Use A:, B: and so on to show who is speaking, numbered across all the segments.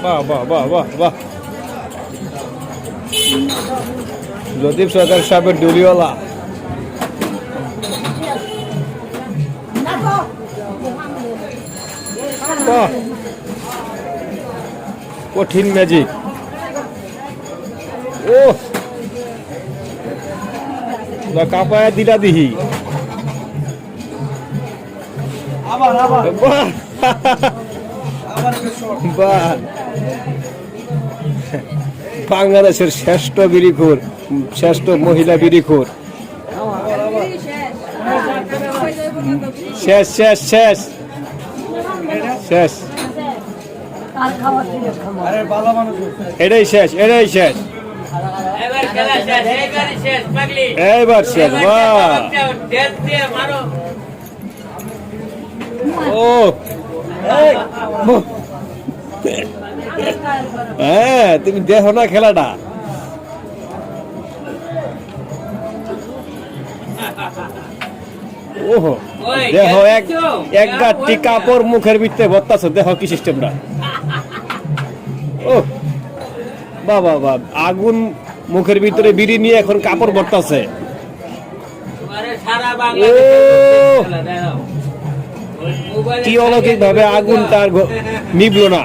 A: বাহ বাহ বাহ বাহ বাহ লতিফ সরকার সাহেবের ডুলিওয়ালা বাহ কঠিন ম্যাজিক ও কাপায়া দিটা দিহি বাংলাদেশের শ্রেষ্ঠ বিড়িখোর শ্রেষ্ঠ মহিলা বিড়িখোর শেষ শেষ শেষ শেষ এটাই শেষ এটাই শেষ এবার শেষ ও হ্যাঁ তুমি দেখো না খেলাটা ওহো দেখো এক গাঁটটি কাপড় মুখের ভিতরে ভরতাছো দেখো কি সিস্টেমটা ও বাবা বাবা আগুন মুখের ভিতরে বিড়ি নিয়ে এখন কাপড় ভরতাছে কি অলৌকিক ভাবে আগুন তার নিবলো না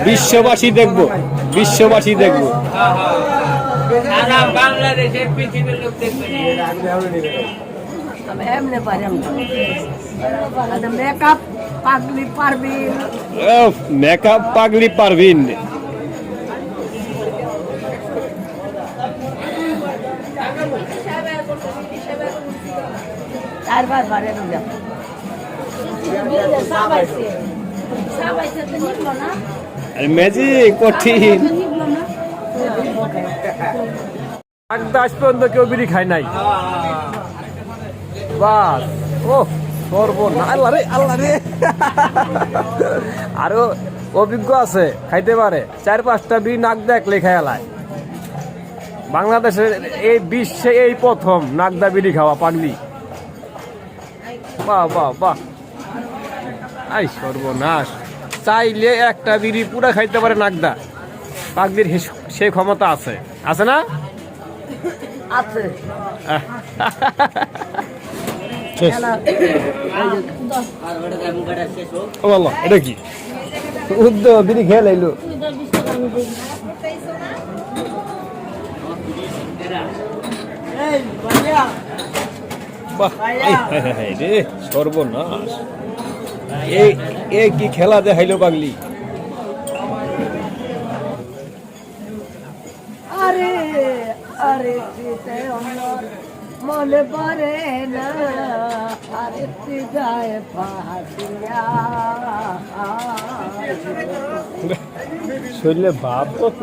A: বিশ্ববাসী দেখবো বিশ্ববাসী দেখবো
B: মেকআপ পাগলি পারবিন
A: মেকআপ পাগলি পারবিন
B: চারবার বারে
A: ম্যাজিক কঠিন আজ পর্যন্ত কেউ বিড়ি খায় নাই বাস ও সর্বনাশ আল্লাহ রে আল্লাহ রে আরো অভিজ্ঞ আছে খাইতে পারে 4-5টা বিড়ি নাক দেখলে খায়ালায় বাংলাদেশের এই বিশ্বে এই প্রথম নাকদা বিড়ি খাওয়া পাগলি বাহ বাহ বাহ আই সর্বনাশ চাইলে একটা বিড়ি পুরা খাইতে পারে নাকদা পাগলির সেই ক্ষমতা আছে আছে না
B: আছে
A: এটা কি বিড়ি খেয়ে লাইলো সর্বনাশ এই কি খেলা দেখাইলো পাগলি
B: আরে আরে মনে পড়ে না আরে যায় ফাটিয়া
A: শরীরে ভাব কত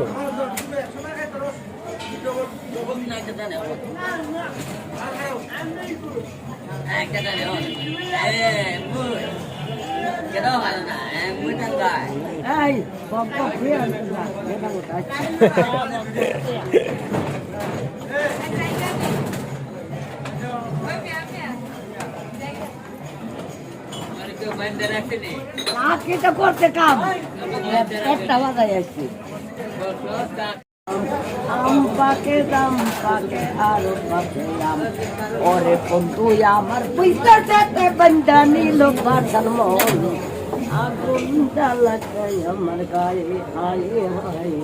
B: তো করতে কাম একটা বাজাই আসছি আম পাকে দাম পাকে আরো পাকে আম ওরে বন্ধু আমার পয়সা সাথে বন্ধা নিল পাঠান মন আগুন জ্বালায় আমার গায়ে হায় হায়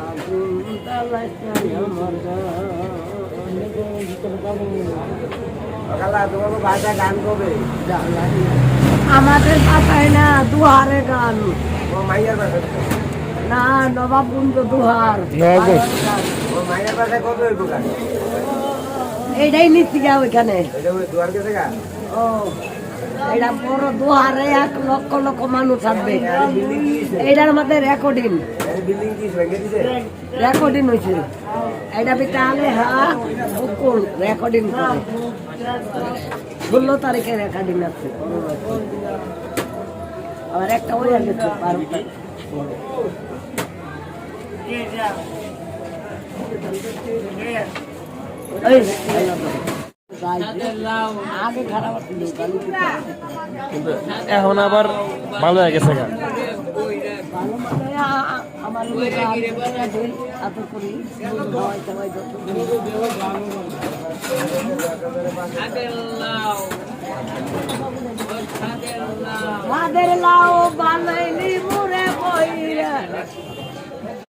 B: আগুন জ্বালায় আমার আমাদের ভাষায় না দুহারে গান না নবাবগঞ্জ দুহার এইটাই নিচ্ছি গা ওইখানে ও এটা বড় দুহারে 1 লক্ষ লক্ষ মানুষ থাকবে এইটার মধ্যে রেকর্ডিং হয়েছে এটা বিকালে রেকর্ডিং করে 16 তারিখে রেকর্ডিং আছে আর একটা ওই আছে আগে খারাপ ছিল গালি দিত।
A: কিন্তু এখন আবার ভালো হয়ে গেছে গা।
B: ভালো মানে আমার লোক এত করি খাওয়াই টাওয়াই যত লাউ